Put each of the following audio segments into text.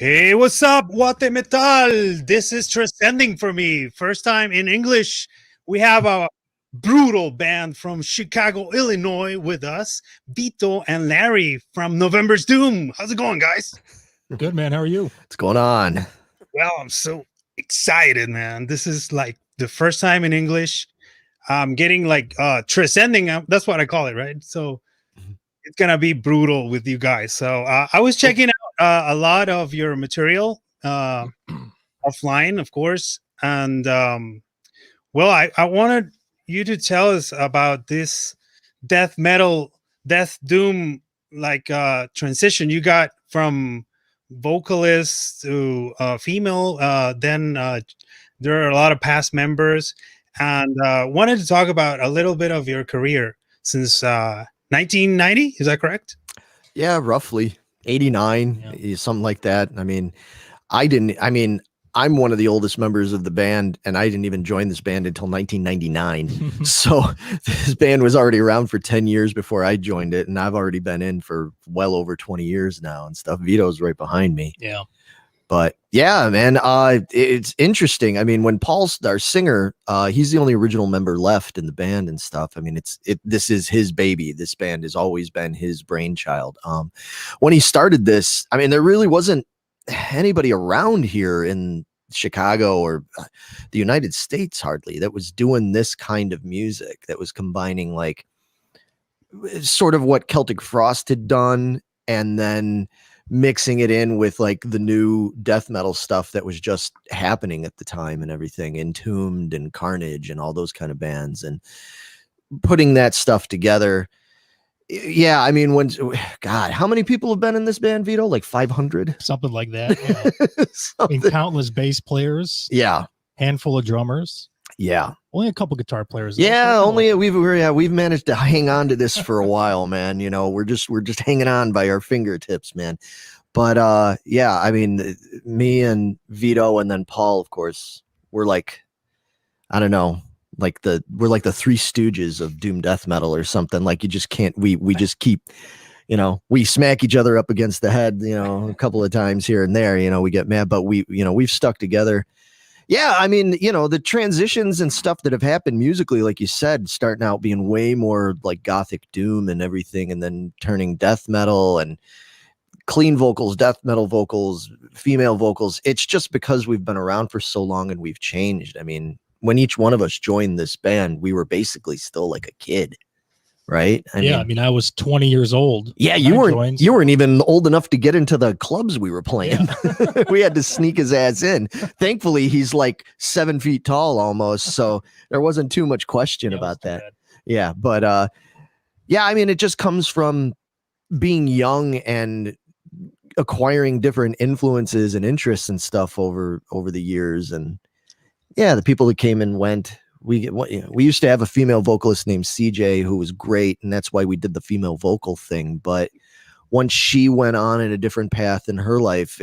Hey, what's up, Guatemala? This is transcending for me. First time in English. We have a brutal band from Chicago, Illinois with us, Vito and Larry from November's Doom. How's it going, guys? Good, man. How are you? What's going on? Well, I'm so excited, man. This is like the first time in English. I'm getting like transcending. That's what I call it, right? So it's gonna be brutal with you guys. So I was checking out a lot of your material offline, of course, and well, I wanted you to tell us about this death metal, death doom like transition you got from vocalist to female. Then there are a lot of past members, and wanted to talk about a little bit of your career since 1990. Is that correct? Yeah, roughly 89, something like that. I mean, I'm one of the oldest members of the band, and I didn't even join this band until 1999. So this band was already around for 10 years before I joined it, and I've already been in for well over 20 years now and stuff. Vito's right behind me. Yeah. But yeah, man, it's interesting. I mean, when Paul's our singer, he's the only original member left in the band and stuff. I mean, this is his baby. This band has always been his brainchild. When he started this, I mean, there really wasn't anybody around here in Chicago or the United States hardly that was doing this kind of music, that was combining like sort of what Celtic Frost had done and then mixing it in with like the new death metal stuff that was just happening at the time and everything, Entombed and Carnage and all those kind of bands, and putting that stuff together. Yeah, I mean, God, how many people have been in this band, Vito? Like 500? Something like that. Yeah. I mean, countless bass players. Yeah. Handful of drummers. Yeah. Only a couple guitar players. Yeah, we've managed to hang on to this for a while, man. You know, we're just hanging on by our fingertips, man. But yeah, I mean, me and Vito and then Paul, of course, we're like, I don't know, we're like the Three Stooges of doom death metal or something. Like you just can't, we just keep, you know, we smack each other up against the head, you know, a couple of times here and there, you know, we get mad, but we've stuck together. Yeah, I mean, you know, the transitions and stuff that have happened musically, like you said, starting out being way more like gothic doom and everything, and then turning death metal and clean vocals, death metal vocals, female vocals. It's just because we've been around for so long and we've changed. I mean, when each one of us joined this band, we were basically still like a kid. Right. I mean, I was 20 years old. Yeah, you weren't even old enough to get into the clubs we were playing. Yeah. We had to sneak his ass in. Thankfully, he's like 7 feet tall almost. So there wasn't too much question about that. Bad. Yeah. But yeah, I mean, it just comes from being young and acquiring different influences and interests and stuff over the years. And yeah, the people that came and went. We used to have a female vocalist named CJ who was great, and that's why we did the female vocal thing. But once she went on in a different path in her life,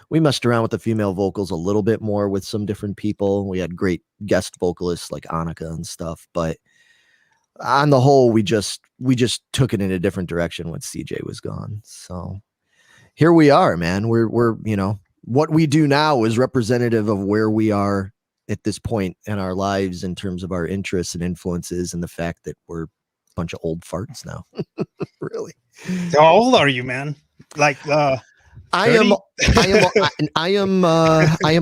we messed around with the female vocals a little bit more with some different people. We had great guest vocalists like Annika and stuff, but on the whole, we just took it in a different direction when CJ was gone. So here we are, man. We're you know, what we do now is representative of where we are at this point in our lives in terms of our interests and influences, and the fact that we're a bunch of old farts now. Really. How old are you, man? Like I am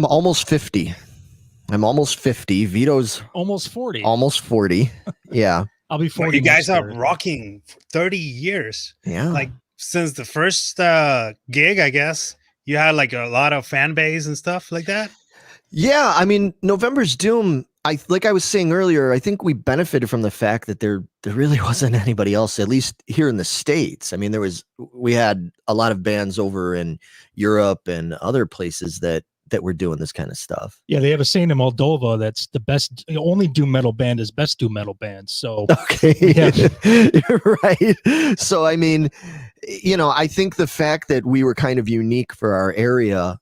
almost 50. I'm almost 50. Vito's almost 40. Almost 40. Yeah. I'll be 40. Well, you guys are rocking for 30 years. Yeah. Like since the first gig, I guess you had like a lot of fan base and stuff like that. Yeah, I mean, November's Doom, like I was saying earlier, I think we benefited from the fact that there really wasn't anybody else, at least here in the States. I mean, we had a lot of bands over in Europe and other places that were doing this kind of stuff. Yeah, they have a saying in Moldova that's the best, the only doom metal band is best doom metal band. So okay, you're right. So I mean, you know, I think the fact that we were kind of unique for our area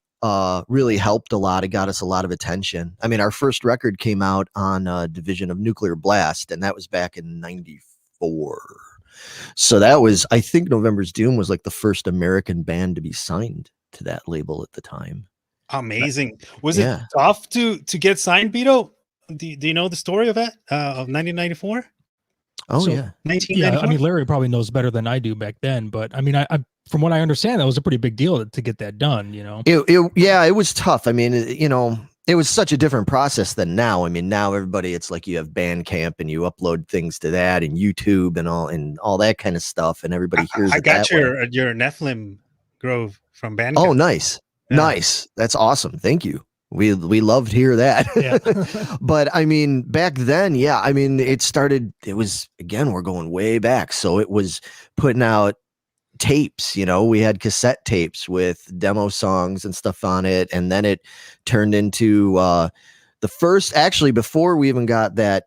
really helped a lot. It got us a lot of attention. I mean, our first record came out on Division of Nuclear Blast, and that was back in '94. So that was, I think November's Doom was like the first American band to be signed to that label at the time. Amazing. Was Yeah. it tough to get signed, Beto? Do you know the story of that of 1994? Oh So, yeah. Yeah, 1994. I mean, Larry probably knows better than I do back then, but I mean, I from what I understand, that was a pretty big deal to get that done. You know, It was tough. I mean, you know, it was such a different process than now. I mean, now everybody, it's like you have Bandcamp and you upload things to that and YouTube and all that kind of stuff, and everybody hears I it got that way. your Nephilim Grove from Bandcamp. Oh, nice. Yeah. Nice. That's awesome. Thank you. We love to hear that. Yeah. But I mean, back then, yeah, I mean, it was, again, we're going way back. So it was putting out tapes, you know, we had cassette tapes with demo songs and stuff on it. And then it turned into the first, actually, before we even got that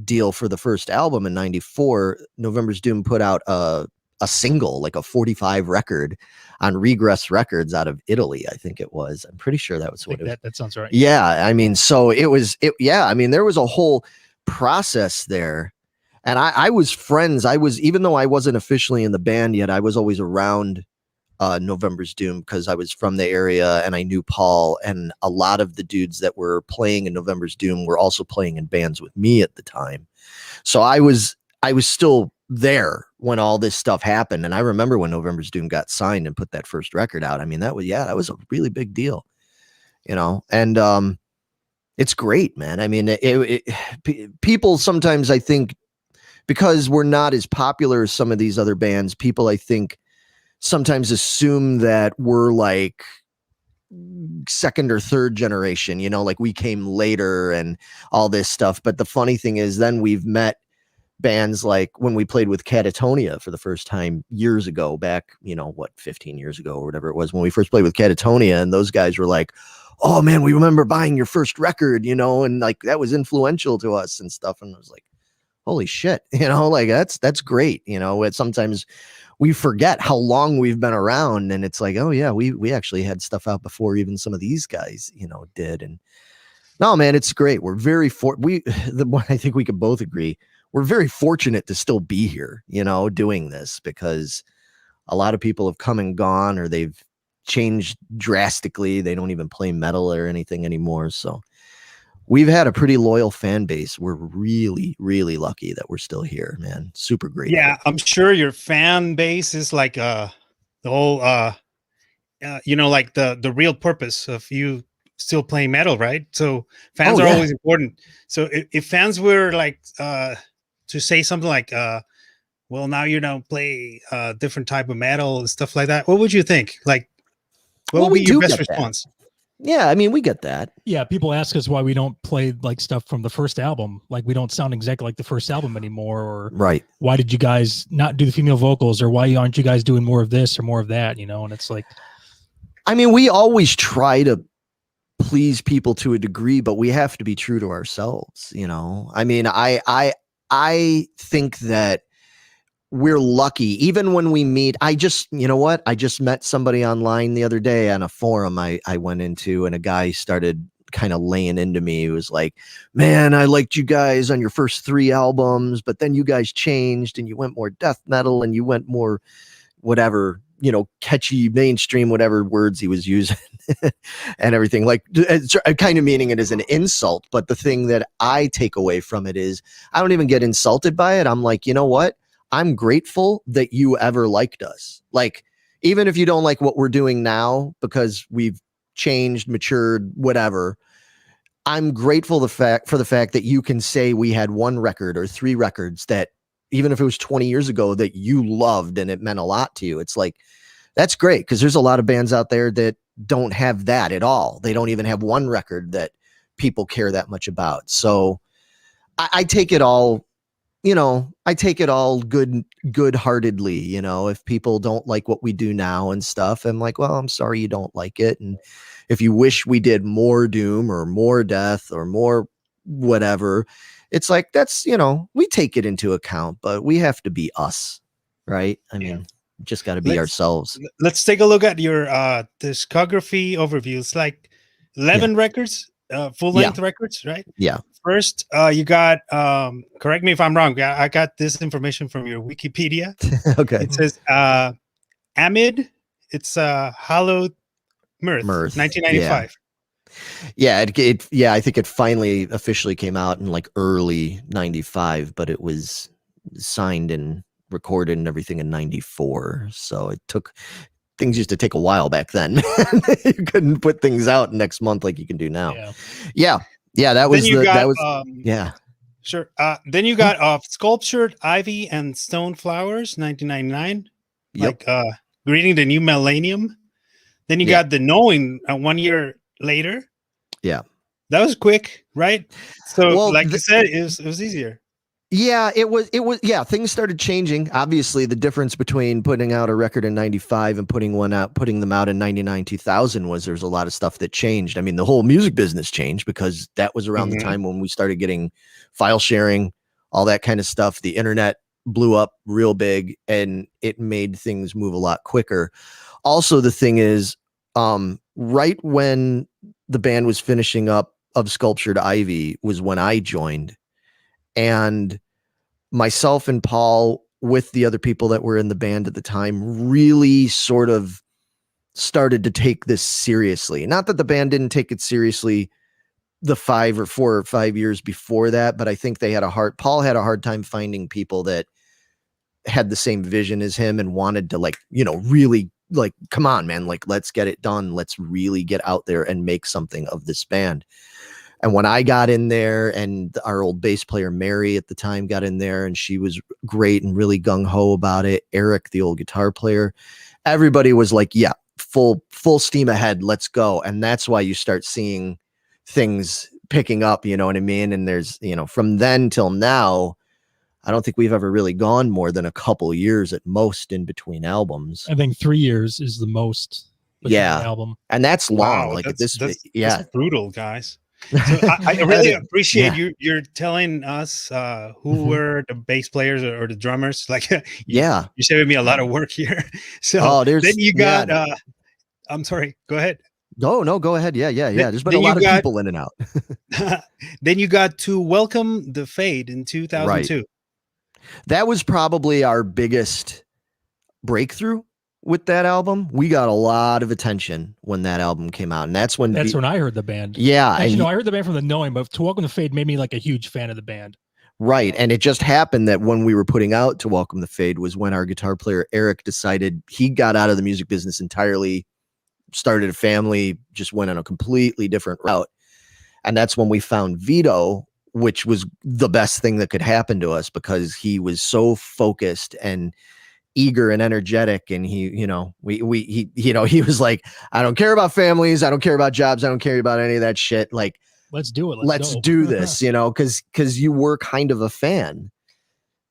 deal for the first album in 94, November's Doom put out a single, like a 45 record on Regress Records out of Italy, I think it was. I'm pretty sure that was what it was. That sounds right. Yeah, I mean, so yeah, I mean, there was a whole process there. And I was friends. Even though I wasn't officially in the band yet, I was always around November's Doom because I was from the area and I knew Paul, and a lot of the dudes that were playing in November's Doom were also playing in bands with me at the time. So I was still there when all this stuff happened. And I remember when November's Doom got signed and put that first record out. I mean, that was a really big deal, you know, and it's great, man. I mean, people sometimes, I think, because we're not as popular as some of these other bands, people, I think, sometimes assume that we're like second or third generation, you know, like we came later and all this stuff. But the funny thing is, then we've met bands like when we played with Catatonia for the first time years ago, back, you know, 15 years ago or whatever it was, when we first played with Catatonia, and those guys were like, oh man, we remember buying your first record, you know, and like that was influential to us and stuff. And I was like, holy shit, you know, like that's great. You know, sometimes we forget how long we've been around, and it's like, oh yeah, we actually had stuff out before even some of these guys, you know, did. And no, man, it's great. We're very I think we could both agree, we're very fortunate to still be here, you know, doing this, because a lot of people have come and gone, or they've changed drastically. They don't even play metal or anything anymore. So we've had a pretty loyal fan base. We're really, really lucky that we're still here, man. Super great. Yeah, I'm sure your fan base is like the whole you know, like the real purpose of you still playing metal, right? So fans are always important. So if fans were like to say something like well, now you don't play different type of metal and stuff like that, what would you think? Like, what would be your best response? Yeah, I mean, we get that. Yeah, people ask us why we don't play like stuff from the first album. Like, we don't sound exactly like the first album anymore. Or right. Why did you guys not do the female vocals? Or why aren't you guys doing more of this or more of that? You know, and it's like, I mean, we always try to please people to a degree, but we have to be true to ourselves. You know, I mean, I think that we're lucky. Even when we meet, you know what? I just met somebody online the other day on a forum I went into, and a guy started kind of laying into me. He was like, man, I liked you guys on your first 3 albums, but then you guys changed and you went more death metal and you went more whatever, you know, catchy mainstream, whatever words he was using and everything, like kind of meaning it as an insult. But the thing that I take away from it is I don't even get insulted by it. I'm like, you know what? I'm grateful that you ever liked us. Like, even if you don't like what we're doing now because we've changed, matured, whatever, I'm grateful for the fact that you can say we had 1 record or 3 records that, even if it was 20 years ago, that you loved and it meant a lot to you. It's like, that's great, because there's a lot of bands out there that don't have that at all. They don't even have 1 record that people care that much about. So I take it all, you know, I take it all good-heartedly, you know. If people don't like what we do now and stuff, I'm like, well, I'm sorry you don't like it. And if you wish we did more doom or more death or more whatever, it's like, that's, you know, we take it into account, but we have to be us, right? I mean, just got to be ourselves. Let's take a look at your discography overview. It's like 11 records, full-length records, right? Yeah. First, you got, correct me if I'm wrong, I got this information from your Wikipedia. Okay. It says Amid It's Hallowed Mirth, Mirth, 1995. Yeah, yeah, I think it finally officially came out in like early 95, but it was signed and recorded and everything in 94. So it took things used to take a while back then. You couldn't put things out next month like you can do now. Yeah, that was yeah. Sure. Then you got Sculptured Ivy and Stone Flowers, 1999. Yep. Like Greeting the New Millennium. Then you got The Knowing 1 year later. Yeah. That was quick, right? So Well, like you said, it was easier. Yeah, it was things started changing. Obviously, the difference between putting out a record in 95 and putting them out in 99, 2000 was there's a lot of stuff that changed. I mean, the whole music business changed because that was around the time when we started getting file sharing, all that kind of stuff. The internet blew up real big and it made things move a lot quicker. Also, the thing is, right when the band was finishing up of Sculptured Ivy was when I joined. And myself and Paul, with the other people that were in the band at the time, really sort of started to take this seriously. Not that the band didn't take it seriously the 4 or 5 years before that, but I think Paul had a hard time finding people that had the same vision as him and wanted to really come on, man, let's get it done. Let's really get out there and make something of this band. And when I got in there and our old bass player, Mary, at the time got in there and she was great and really gung ho about it. Eric, the old guitar player, everybody was like, yeah, full steam ahead. Let's go. And that's why you start seeing things picking up, you know what I mean? And there's, from then till now, I don't think we've ever really gone more than a couple years at most in between albums. I think 3 years is the most. Album. And that's long. Wow, that's brutal, guys. So I really appreciate you're telling us who were the bass players or the drummers. Like, you're saving me a lot of work here. So then you got. I'm sorry. Go ahead. No, go ahead. Yeah. There's been a lot of people in and out. Then you got To Welcome the Fade in 2002. Right. That was probably our biggest breakthrough with that album. We got a lot of attention when that album came out, and that's when I heard the band. Yeah, actually, I heard the band from The Knowing, but To Welcome the Fade made me like a huge fan of the band. Right, and it just happened that when we were putting out To Welcome the Fade was when our guitar player Eric decided he got out of the music business entirely, started a family, just went on a completely different route, and that's when we found Vito, which was the best thing that could happen to us because he was so focused and eager and energetic, and he was like, I don't care about families, I don't care about jobs, I don't care about any of that shit. Like, let's do it. Let's do this, because you were kind of a fan.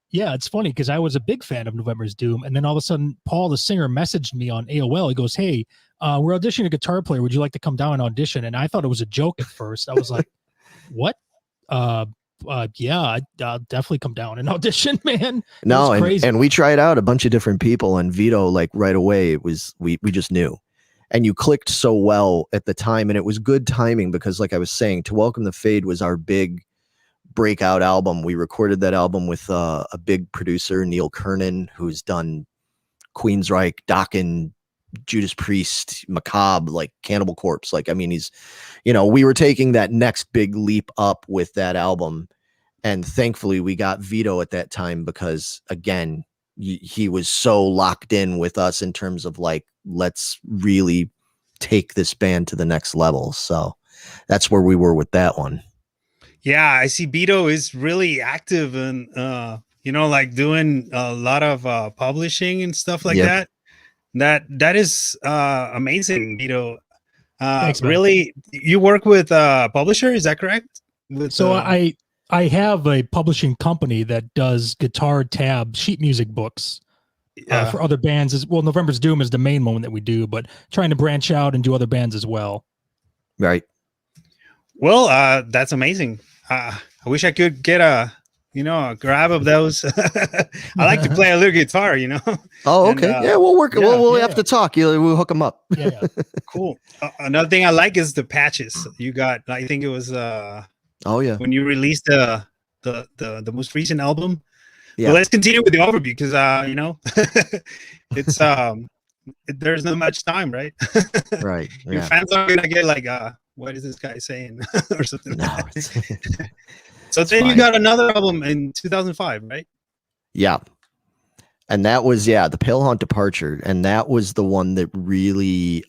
Yeah, it's funny because I was a big fan of November's Doom, and then all of a sudden, Paul, the singer, messaged me on AOL. He goes, "Hey, we're auditioning a guitar player. Would you like to come down and audition?" And I thought it was a joke at first. I was like, "What?" Yeah, I'll definitely come down and audition, man. No, and we tried out a bunch of different people, and Vito, like right away, it was we just knew, and you clicked so well at the time, and it was good timing because, like I was saying, To Welcome the Fade was our big breakout album. We recorded that album with a big producer, Neil Kernan, who's done Queensryche, Dokken, Judas Priest, Macabre, like Cannibal Corpse. Like, I mean, he's, we were taking that next big leap up with that album. And thankfully we got Vito at that time because, again, he was so locked in with us in terms of like, let's really take this band to the next level. So that's where we were with that one. Yeah, I see Vito is really active and, like doing a lot of publishing and stuff like that. That is amazing, Vito. Thanks, man. Really, you work with a publisher, is that correct? I have a publishing company that does guitar tab sheet music books for other bands as well. November's Doom is the main one that we do, but trying to branch out and do other bands as well. Right. Well, that's amazing. I wish I could get a grab of those. I like to play a little guitar, Oh, okay. Yeah, we'll work. We'll have to talk. We'll hook them up. Yeah. Cool. Another thing I like is the patches you got. I think it was when you released the most recent album. Yeah. Well, let's continue with the overview because it's there's not much time, right? Right. Your Yeah. fans are gonna get like, what is this guy saying, or something. No, Like it's, that. So it's then you fine. got another album in 2005, right? Yeah. And that was, the Pale Haunt Departure. And that was the one that really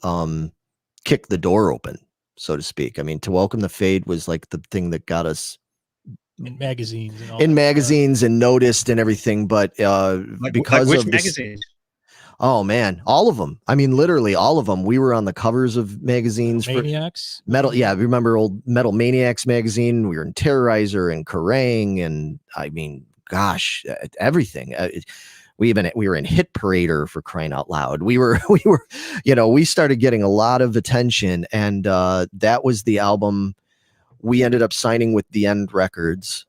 kicked the door open, so to speak. I mean, To Welcome the Fade was like the thing that got us in magazines and all in that magazines and noticed and everything. But Like because which of this, magazine? oh man, all of them. I mean, literally all of them. We were on the covers of magazines stuff. Maniacs. for Metal. Yeah, remember old Metal Maniacs magazine? We were in Terrorizer and Kerrang, and I mean, gosh, everything. We were in Hit Parader, for crying out loud. We were, we started getting a lot of attention, and that was the album. We ended up signing with The End Records,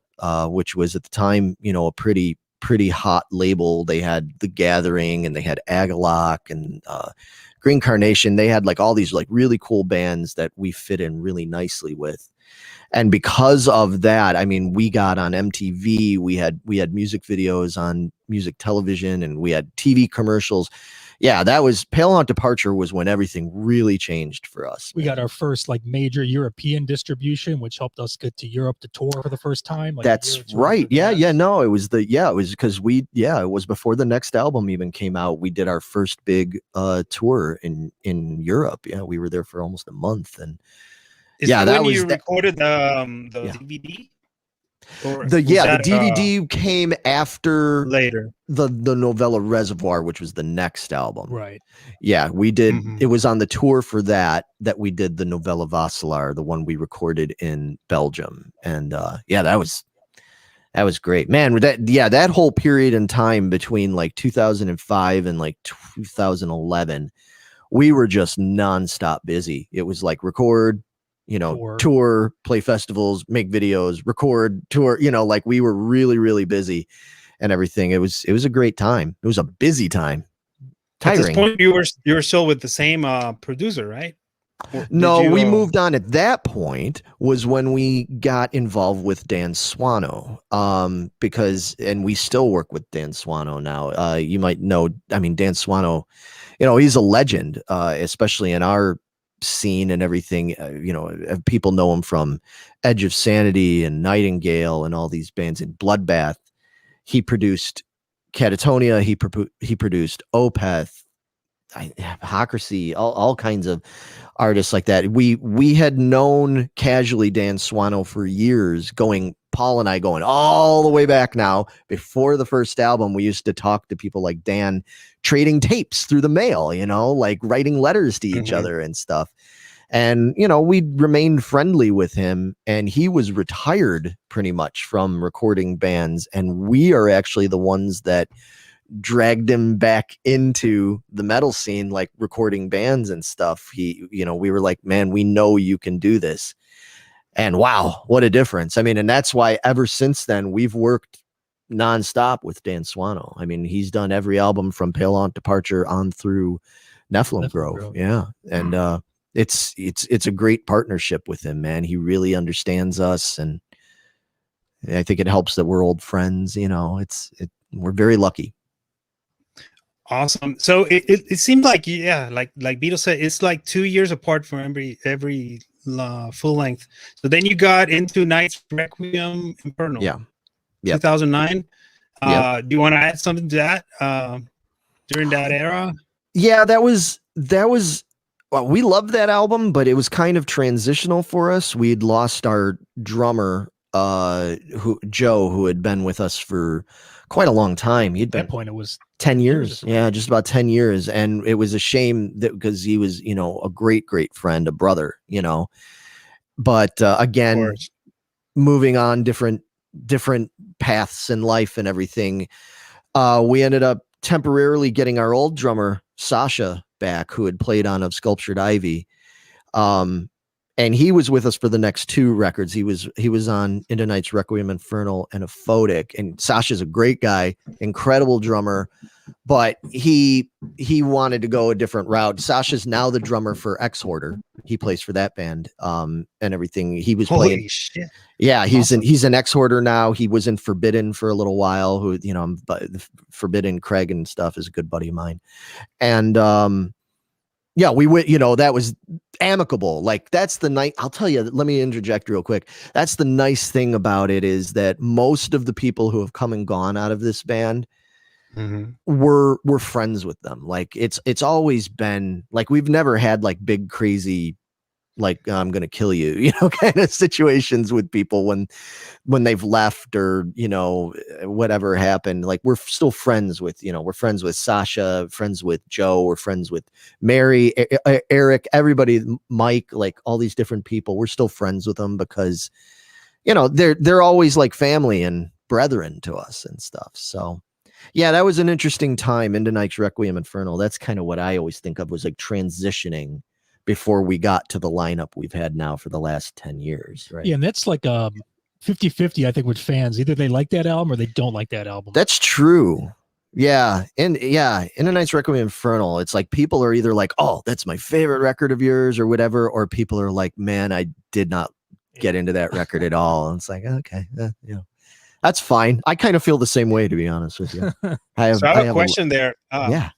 which was at the time, a pretty hot label. They had The Gathering, and they had Agalock and Green Carnation. They had like all these like really cool bands that we fit in really nicely with. And because of that, I mean, we got on MTV, we had music videos on music television, and we had TV commercials. Yeah, that was Pale Haunt Departure was when everything really changed for us. We got our first like major European distribution, which helped us get to Europe to tour for the first time. Like That's right. Yeah. No, it was because it was before the next album even came out. We did our first big tour in Europe. Yeah, we were there for almost a month, and Is that when you recorded the DVD? The DVD came after later the novella Reservoir, which was the next album. Right. Yeah, we did. It was on the tour for that we did the novella Vassalaar, the one we recorded in Belgium. And that was great, man. That whole period in time between like 2005 and like 2011, we were just nonstop busy. It was like record, tour, play festivals, make videos, record, tour, like we were really, really busy and everything. It was a great time. It was a busy time. Tiring. At this point, you were still with the same producer, right? No, we moved on. At that point was when we got involved with Dan Swano, and we still work with Dan Swano now. You might know, I mean, Dan Swano, he's a legend, especially in our scene and everything. People know him from Edge of Sanity and Nightingale and all these bands. In Bloodbath, he produced Catatonia. He produced Opeth, Hypocrisy, all kinds of artists like that. We had known casually Dan Swano for years, Paul and I going all the way back now. Before the first album, we used to talk to people like Dan, trading tapes through the mail, like writing letters to each other and stuff. And, we remained friendly with him, and he was retired pretty much from recording bands. And we are actually the ones that dragged him back into the metal scene, like recording bands and stuff. We were like, man, we know you can do this. And wow, what a difference. I mean, and that's why ever since then, we've worked nonstop with Dan Swano. I mean, he's done every album from Pale Haunt Departure on through Nephilim Grove. Yeah. And it's a great partnership with him, man. He really understands us. And I think it helps that we're old friends. We're very lucky. Awesome. So it seemed like, like Beatles said, it's like 2 years apart from every full length. So then you got into Night's Requiem, Inferno. Yeah. 2009. Do you want to add something to that during that era? Yeah, that was well, we loved that album, but it was kind of transitional for us. We'd lost our drummer, Joe, who had been with us for quite a long time. He'd been, at that point, it was 10 years. Yeah, just about 10 years. And it was a shame that because he was, a great, great friend, a brother, but again, moving on different paths in life and everything. We ended up temporarily getting our old drummer, Sasha, back, who had played on Of Sculptured Ivy. And he was with us for the next 2 records. He was on Into Night's Requiem, Infernal, and a Photic. And Sasha's a great guy, incredible drummer, but he wanted to go a different route. Sasha's now the drummer for Exhorder. He plays for that band, and everything. He was Holy playing. shit. Yeah, he's Awesome. he's an Exhorder now. He was in Forbidden for a little while. Who, you know, but Forbidden, Craig and stuff is a good buddy of mine. And yeah, we went, you know, that was amicable. Like, that's the night. I'll tell you, let me interject real quick. That's the nice thing about it, is that most of the people who have come and gone out of this band, we're friends with them. Like, it's always been like, we've never had like big crazy, like, I'm gonna kill you, you know, kind of situations with people when they've left, or, you know, whatever happened. Like, we're still friends with, you know, we're friends with Sasha, friends with Joe, we're friends with Mary, Eric, everybody, Mike, like all these different people. We're still friends with them because, you know, they're always like family and brethren to us and stuff. So yeah, that was an interesting time. Into Night's Requiem, Infernal. That's kind of what I always think of, was like transitioning before we got to the lineup we've had now for the last 10 years. Right. Yeah. And that's like 50-50, I think, with fans. Either they like that album or they don't like that album. That's true. Yeah. And yeah, Into Night's Requiem, Infernal. It's like people are either like, oh, that's my favorite record of yours or whatever. Or people are like, man, I did not get into that record at all. And it's like, okay, yeah, that's fine. I kind of feel the same way, to be honest with you. I have a question there. Yeah.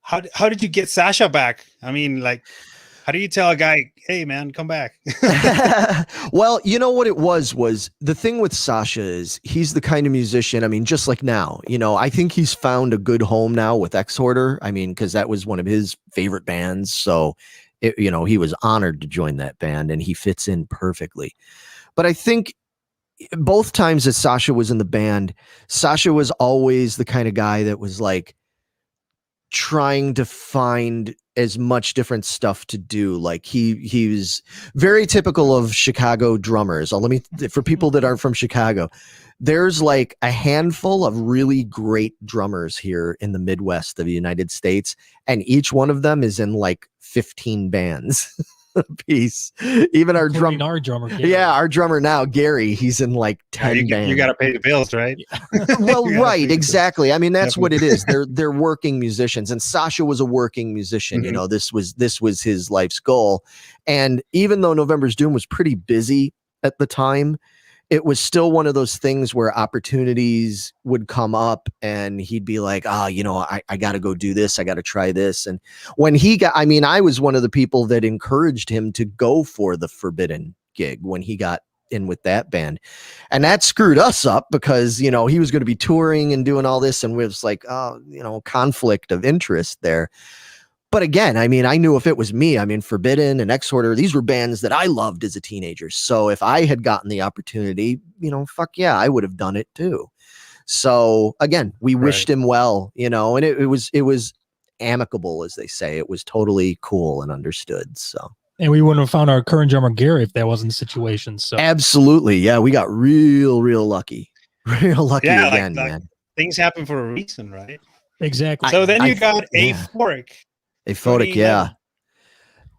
How did you get Sasha back? I mean, like, how do you tell a guy, hey man, come back? Well, you know what it was the thing with Sasha is he's the kind of musician, I mean, just like now, you know, I think he's found a good home now with Exhorder. I mean, because that was one of his favorite bands. So, you know, he was honored to join that band and he fits in perfectly. But I think both times that Sasha was in the band, Sasha was always the kind of guy that was like trying to find as much different stuff to do. Like he was very typical of Chicago drummers. For people that aren't from Chicago, there's like a handful of really great drummers here in the Midwest of the United States, and each one of them is in like 15 bands. Piece. Even our drummer, Gary. Yeah, our drummer now, Gary, he's in like 10 bands. You got to pay the bills, right? Well, right, exactly. I mean, that's what it is. They're working musicians, and Sasha was a working musician. You know, this was his life's goal. And even though November's Doom was pretty busy at the time, it was still one of those things where opportunities would come up and he'd be like, you know, I got to go do this. I got to try this. And when I was one of the people that encouraged him to go for the Forbidden gig when he got in with that band. And that screwed us up because, you know, he was going to be touring and doing all this. And it was like, you know, conflict of interest there. But again, I mean, I knew if it was me, I mean, Forbidden and Exhorder, these were bands that I loved as a teenager. So if I had gotten the opportunity, you know, fuck yeah, I would have done it too. So again, we wished him well, you know, and it was amicable, as they say. It was totally cool and understood. So. And we wouldn't have found our current drummer Gary if that wasn't the situation. So absolutely. Yeah, we got real lucky. Real lucky again, man. Things happen for a reason, right? Exactly. So then you got a Photic. A Photic, yeah.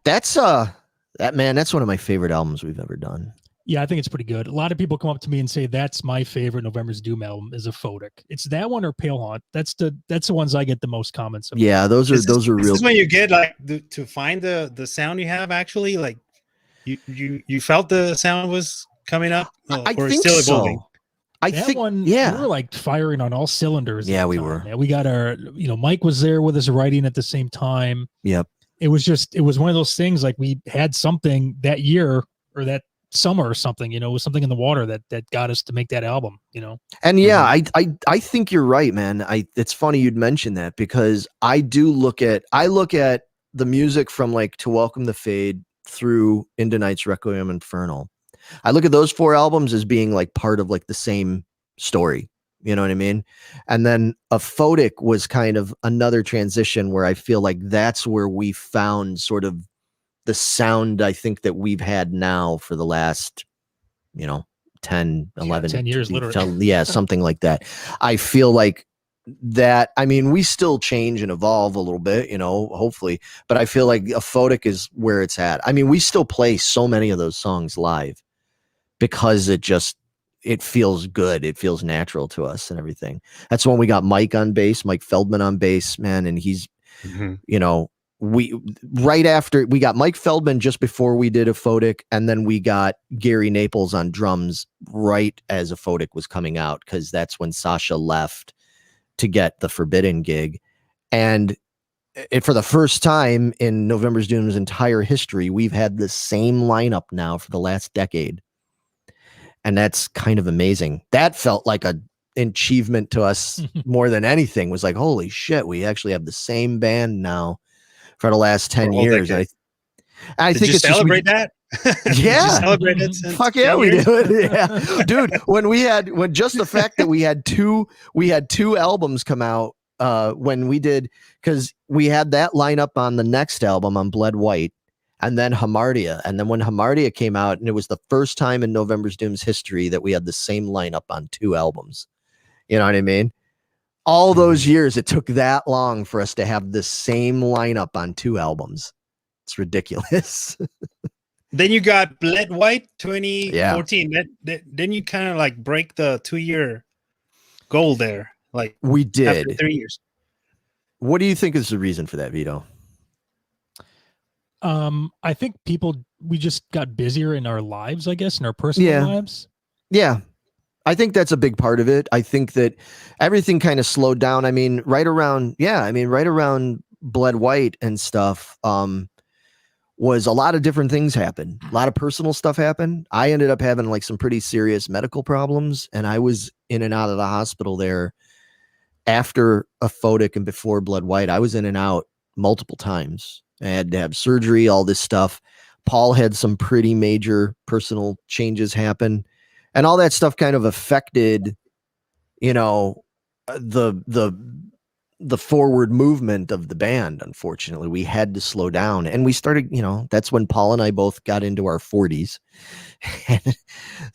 That's that's one of my favorite albums we've ever done. Yeah, I think it's pretty good. A lot of people come up to me and say that's my favorite November's Doom album is a Photic. It's that one or Pale Haunt. That's the ones I get the most comments about. Yeah, those are real. This is when you get like to find the sound you have actually, like you felt the sound was coming up, I or think still so. evolving. I that think one, yeah, we were like firing on all cylinders. Yeah, we were. We got our, you know, Mike was there with us writing at the same time. Yep. It was one of those things like we had something that year or that summer or something, you know, it was something in the water that got us to make that album, you know. And yeah, I think you're right, man. It's funny you'd mention that because I look at the music from like To Welcome the Fade through Into Night's Requiem, Infernal. I look at those 4 albums as being like part of like the same story. You know what I mean? And then a Photic was kind of another transition where I feel like that's where we found sort of the sound I think that we've had now for the last, you know, 10 years, literally. Yeah, something like that. I feel like that, I mean, we still change and evolve a little bit, you know, hopefully, but I feel like a photic is where it's at. I mean, we still play so many of those songs live because it feels good. It feels natural to us and everything. That's when we got Mike on bass, Mike Feldman on bass, man. And he's, you know, right after we got Mike Feldman just before we did a photic, and then we got Gary Naples on drums right as a photic was coming out, because that's when Sasha left to get the Forbidden gig. And for the first time in November's Doom's entire history, we've had the same lineup now for the last decade. And that's kind of amazing. That felt like an achievement to us more than anything. Was like, holy shit, we actually have the same band now for the last 10 years. I think it's celebrate that. Yeah. Celebrate it. Fuck yeah, we do it. Yeah. Dude, when just the fact that we had two albums come out when we did, because we had that lineup on the next album on Bled White, and then Hamartia. And then when Hamartia came out, and it was the first time in November's Doom's history that we had the same lineup on 2 albums. You know what I mean? All those years, it took that long for us to have the same lineup on 2 albums. It's ridiculous. Then you got Bled White 2014. Yeah. Then you kind of like break the 2-year goal there. Like we did after 3 years. What do you think is the reason for that, Vito? I think we just got busier in our lives, I guess, in our personal lives. Yeah. I think that's a big part of it. I think that everything kind of slowed down. I mean, right around Bled White and stuff, was a lot of different things happened. A lot of personal stuff happened. I ended up having like some pretty serious medical problems, and I was in and out of the hospital there after a photic and before Bled White. I was in and out multiple times. I had to have surgery, all this stuff. Paul had some pretty major personal changes happen, and all that stuff kind of affected, you know, the forward movement of the band. Unfortunately, we had to slow down, and we started, you know, that's when Paul and I both got into our 40s.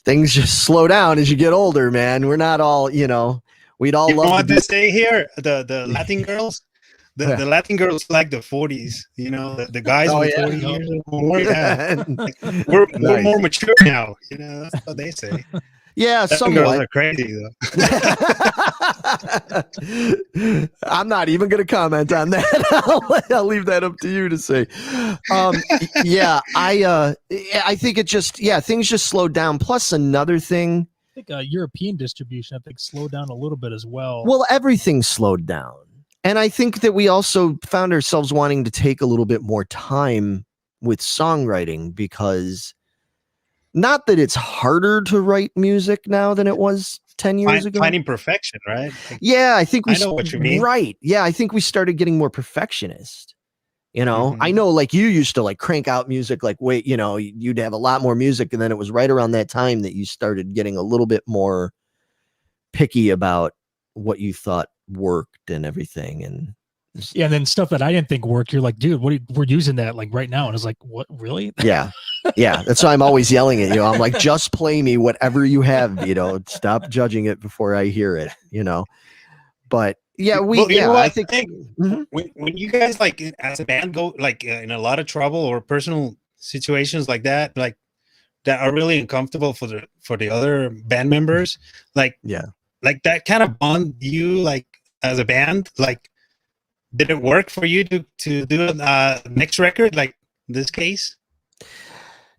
Things just slow down as you get older, man. We're not all, you know, we'd all love to stay here. The Latin girls, the Latin girls like the 40s, you know, the guys with 40 years or more. Yeah. We're more mature now, you know, that's what they say. Yeah, some girls are crazy though. I'm not even going to comment on that. I'll leave that up to you to say. I think it just, things just slowed down. Plus another thing, I think European distribution, I think, slowed down a little bit as well. Well, everything slowed down. And I think that we also found ourselves wanting to take a little bit more time with songwriting, because not that it's harder to write music now than it was 10 years ago. Finding perfection, right? Like, yeah, I think I know what you mean. Right. Yeah, I think we started getting more perfectionist. You know, I know, like, you used to like crank out music, like, wait, you know, you'd have a lot more music, and then it was right around that time that you started getting a little bit more picky about what you thought worked and everything. And yeah, and then stuff that I didn't think worked, you're like, dude, we're using that like right now. And I was like, what, really? Yeah. Yeah. That's why I'm always yelling at you. I'm like, just play me whatever you have, you know, stop judging it before I hear it, you know. But yeah, I think when you guys, like, as a band, go like in a lot of trouble or personal situations like that, like that are really uncomfortable for the other band members, like, like that kind of bond you, like, as a band, like, did it work for you to do a next record, like in this case?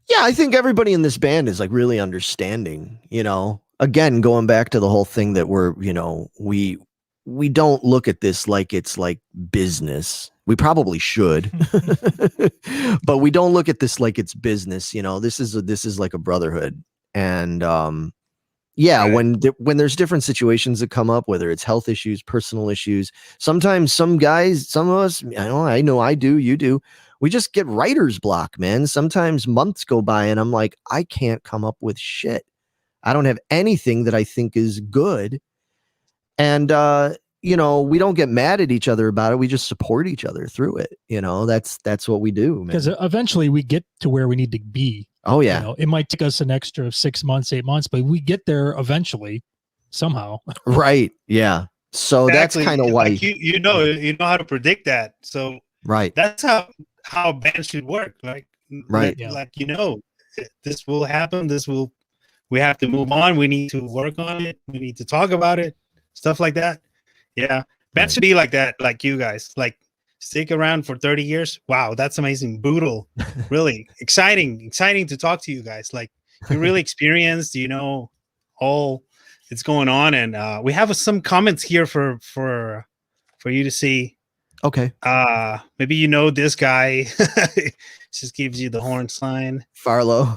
Yeah, I think everybody in this band is like really understanding, you know. Again, going back to the whole thing that we're, you know, we don't look at this like it's like business. We probably should, but we don't look at this like it's business. You know, this is like a brotherhood. And when there's different situations that come up, whether it's health issues, personal issues, sometimes some guys, some of us, I know I do, you do, we just get writer's block, man. Sometimes months go by and I'm like, I can't come up with shit. I don't have anything that I think is good. And, you know, we don't get mad at each other about it. We just support each other through it. You know, that's what we do. Because eventually we get to where we need to be. Oh yeah. You know, it might take us an extra 6 months, 8 months, but we get there eventually somehow. Right. Yeah. So that's Exactly. kind of why, Like you know how to predict that. So right, that's how bands should work. Like right. Yeah. like this will happen. We have to move on. We need to work on it. We need to talk about it. Stuff like that. Yeah. Bands Right. should be like that, like you guys. Like stick around for 30 years. Wow, that's amazing. Brutal. Really exciting to talk to you guys. Like you're really experienced, you know, all it's going on. And we have some comments here for you to see. Okay. Maybe you know this guy. Just gives you the horn sign. Farlow.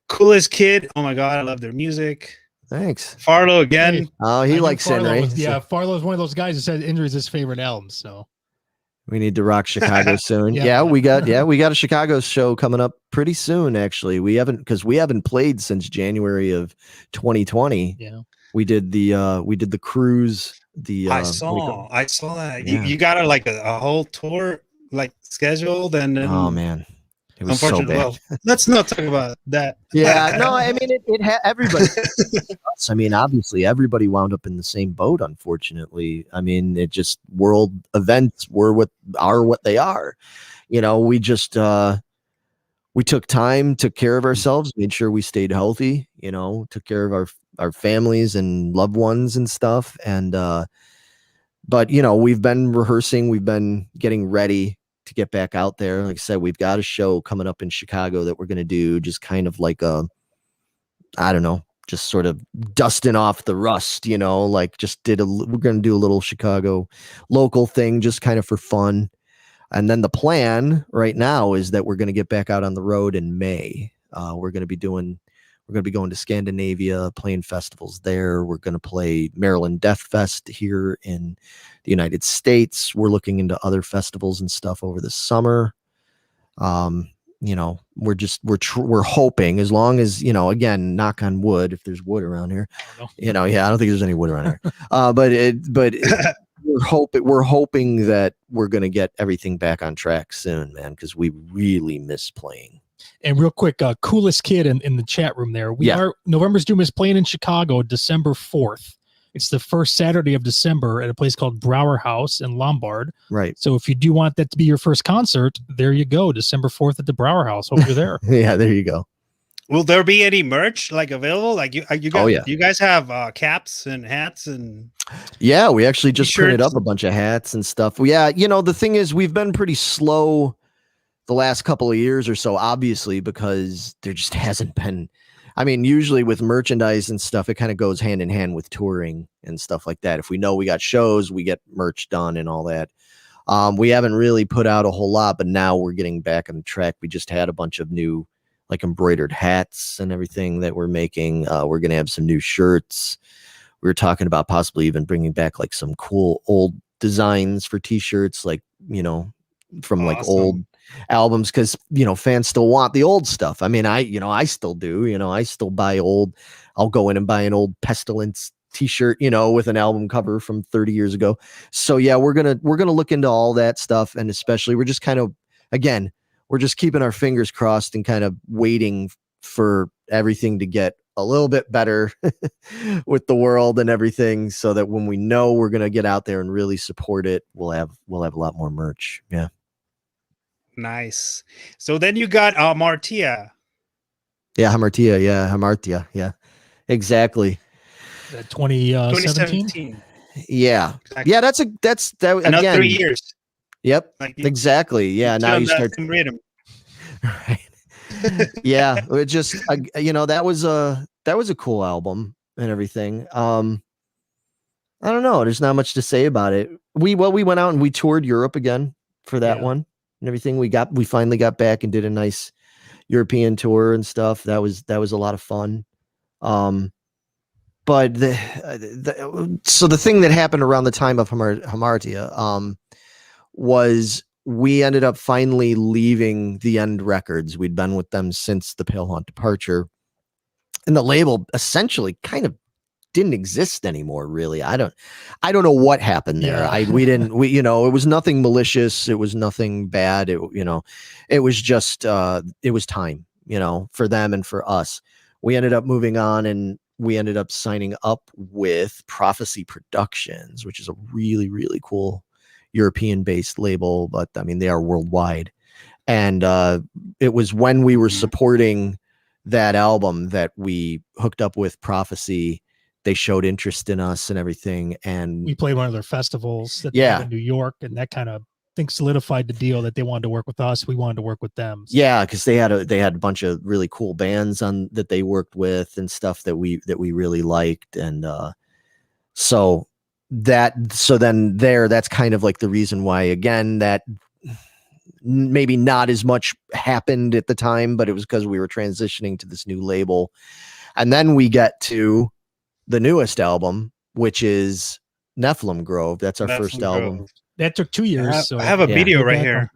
Coolest kid. Oh my god, I love their music. Thanks. Farlow again. Hey, Oh, I he knew likes Farlow Henry. was- yeah, Farlow is one of those guys that said Injury is his favorite album. So We need to rock Chicago soon. Yeah. Yeah, we got a Chicago show coming up pretty soon. Actually, we haven't played since January of 2020. yeah, We did the cruise. I saw that. Yeah. You got a whole tour like scheduled, and then Oh man, it was so unfortunately, bad. well, let's not talk about that. Yeah, no, I mean everybody. I mean, obviously, everybody wound up in the same boat. Unfortunately, I mean, it just world events were what they are. You know, we just we took time, took care of ourselves, made sure we stayed healthy. You know, took care of our families and loved ones and stuff. And but you know, we've been rehearsing, we've been getting ready to get back out there. Like I said, we've got a show coming up in Chicago that we're going to do, just kind of like I don't know, just sort of dusting off the rust, you know, like we're going to do a little Chicago local thing, just kind of for fun. And then the plan right now is that we're going to get back out on the road in May. We're going to be going to Scandinavia, playing festivals there. We're going to play Maryland Death Fest here in the United States. We're looking into other festivals and stuff over the summer. You know, we're hoping, as long as, you know, again, knock on wood, if there's wood around here, you know, yeah, I don't think there's any wood around here. But we're hoping that we're going to get everything back on track soon, man, because we really miss playing. and real quick, coolest kid in the chat room there. November's Doom is playing in Chicago, December 4th. It's the first Saturday of December at a place called Brower House in Lombard. Right. So if you do want that to be your first concert, there you go, December 4th at the Brower House. Hope you're there. Yeah, there you go. Will there be any merch like available? Like you guys have caps and hats and Yeah, we actually just printed t-shirts. up a bunch of hats and stuff. Yeah, you know, the thing is, we've been pretty slow the last couple of years or so, obviously, because there just hasn't been. I mean, usually with merchandise and stuff, it kind of goes hand in hand with touring and stuff like that. If we know we got shows, we get merch done and all that. We haven't really put out a whole lot, but now we're getting back on track. We just had a bunch of new, like, embroidered hats and everything that we're making. We're going to have some new shirts. We were talking about possibly even bringing back like some cool old designs for t-shirts, like, you know, from like old albums, because, you know, fans still want the old stuff. I mean, I still do, you know, I still buy I'll go in and buy an old Pestilence t-shirt, you know, with an album cover from 30 years ago. So yeah, we're gonna look into all that stuff, and especially we're just kind of, again, we're just keeping our fingers crossed and kind of waiting for everything to get a little bit better with the world and everything, so that when we know we're gonna get out there and really support it, we'll have a lot more merch. Yeah. nice. So then you got Hamartia. Yeah, hamartia. Yeah, hamartia. Yeah, exactly. 2017. 2017. Yeah, Exactly. yeah. That's Another again. 3 years. Yep, Like exactly. Yeah, now you start. some rhythm. Right. Yeah, it just you know, that was a cool album and everything. I don't know. There's not much to say about it. We went out and we toured Europe again for that one and everything. We finally got back and did a nice European tour and stuff. That was a lot of fun. But so the thing that happened around the time of Hamartia was we ended up finally leaving the End Records. We'd been with them since the Pale Haunt departure, and the label essentially kind of didn't exist anymore, really. I don't know what happened there. We you know, it was nothing malicious, it was nothing bad. It, you know, it was just it was time, you know, for them and for us. We ended up moving on, and we ended up signing up with Prophecy Productions, which is a really, really cool European-based label, but I mean, they are worldwide. And it was when we were supporting that album that we hooked up with Prophecy. They showed interest in us and everything. And we played one of their festivals that they have in New York, and that kind of solidified the deal that they wanted to work with us. We wanted to work with them. So. Yeah, because they had a bunch of really cool bands on that they worked with and stuff that we really liked. And so then that's kind of like the reason why, again, that maybe not as much happened at the time, but it was because we were transitioning to this new label. And then we get to the newest album, which is Nephilim Grove. That's our first album. That took 2 years. I have a video right here.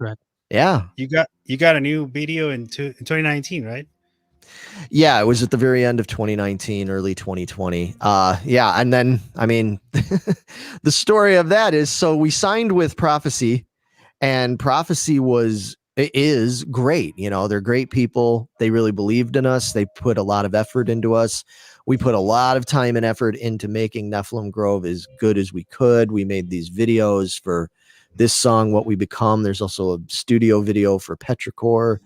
Yeah. You got a new video in 2019, right? Yeah, it was at the very end of 2019, early 2020. Yeah, and then I mean the story of that is, so we signed with Prophecy, and Prophecy is great. You know, they're great people. They really believed in us. They put a lot of effort into us. We put a lot of time and effort into making Nephilim Grove as good as we could. We made these videos for this song, What We Become. There's also a studio video for Petrichor.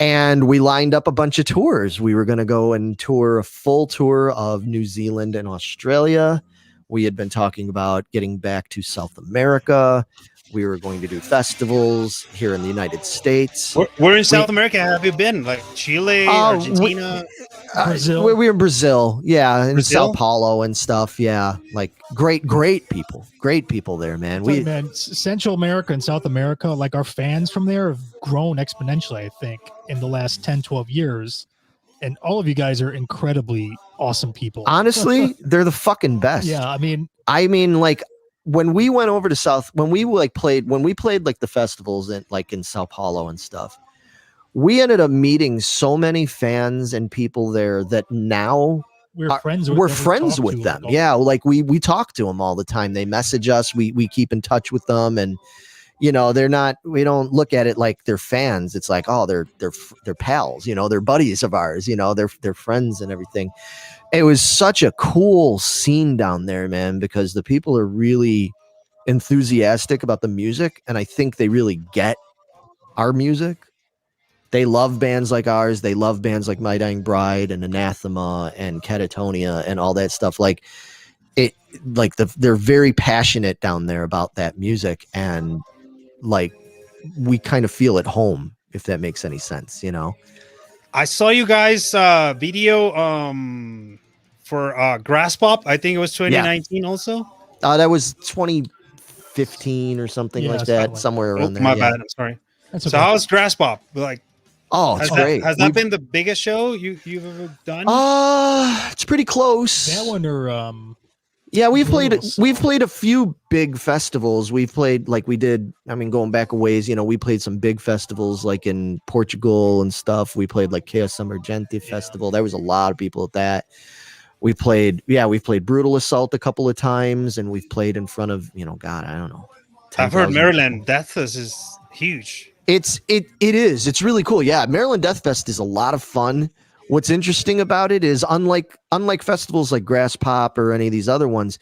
And we lined up a bunch of tours. We were going to go and tour a full tour of New Zealand and Australia. We had been talking about getting back to South America. We were going to do festivals here in the United States. Where in South America have you been? Like Chile, Argentina, Brazil? We were in Brazil, yeah, in Sao Paulo and stuff, yeah. Like great people there, man. Man, Central America and South America, like our fans from there have grown exponentially, I think, in the last 10, 12 years. And all of you guys are incredibly awesome people. Honestly, they're the fucking best. Yeah, I mean, like, when we went over to when we played like the festivals in Sao Paulo and stuff, we ended up meeting so many fans and people there that now we're friends with them. Yeah, like we talk to them all the time. They message us. We keep in touch with them, and you know, we don't look at it like they're fans. It's like, oh, they're pals, you know, they're buddies of ours, you know, they're friends and everything. It was such a cool scene down there, man, because the people are really enthusiastic about the music, and I think they really get our music. They love bands like ours. They love bands like My Dying Bride and Anathema and Catatonia and all that stuff. Like it, like they're very passionate down there about that music, and like we kind of feel at home, if that makes any sense, you know. I saw you guys video for Grass Pop. I think it was 2019 also. That was 2015 or something like that, somewhere around there. My bad. I'm sorry. So how's Grass Pop? Like, it's great. Has that been the biggest show you've ever done? It's pretty close. That one or yeah, we've played a few big festivals. We've played, like we did, I mean, going back a ways, you know, we played some big festivals like in Portugal and stuff. We played like Chaos Emergente Festival. There was a lot of people at that. We've played Brutal Assault a couple of times, and we've played in front of, you know, God, I don't know. I've heard Maryland Death Fest is huge. It is. It's really cool. Yeah, Maryland Death Fest is a lot of fun. What's interesting about it is unlike festivals like Grass Pop or any of these other ones,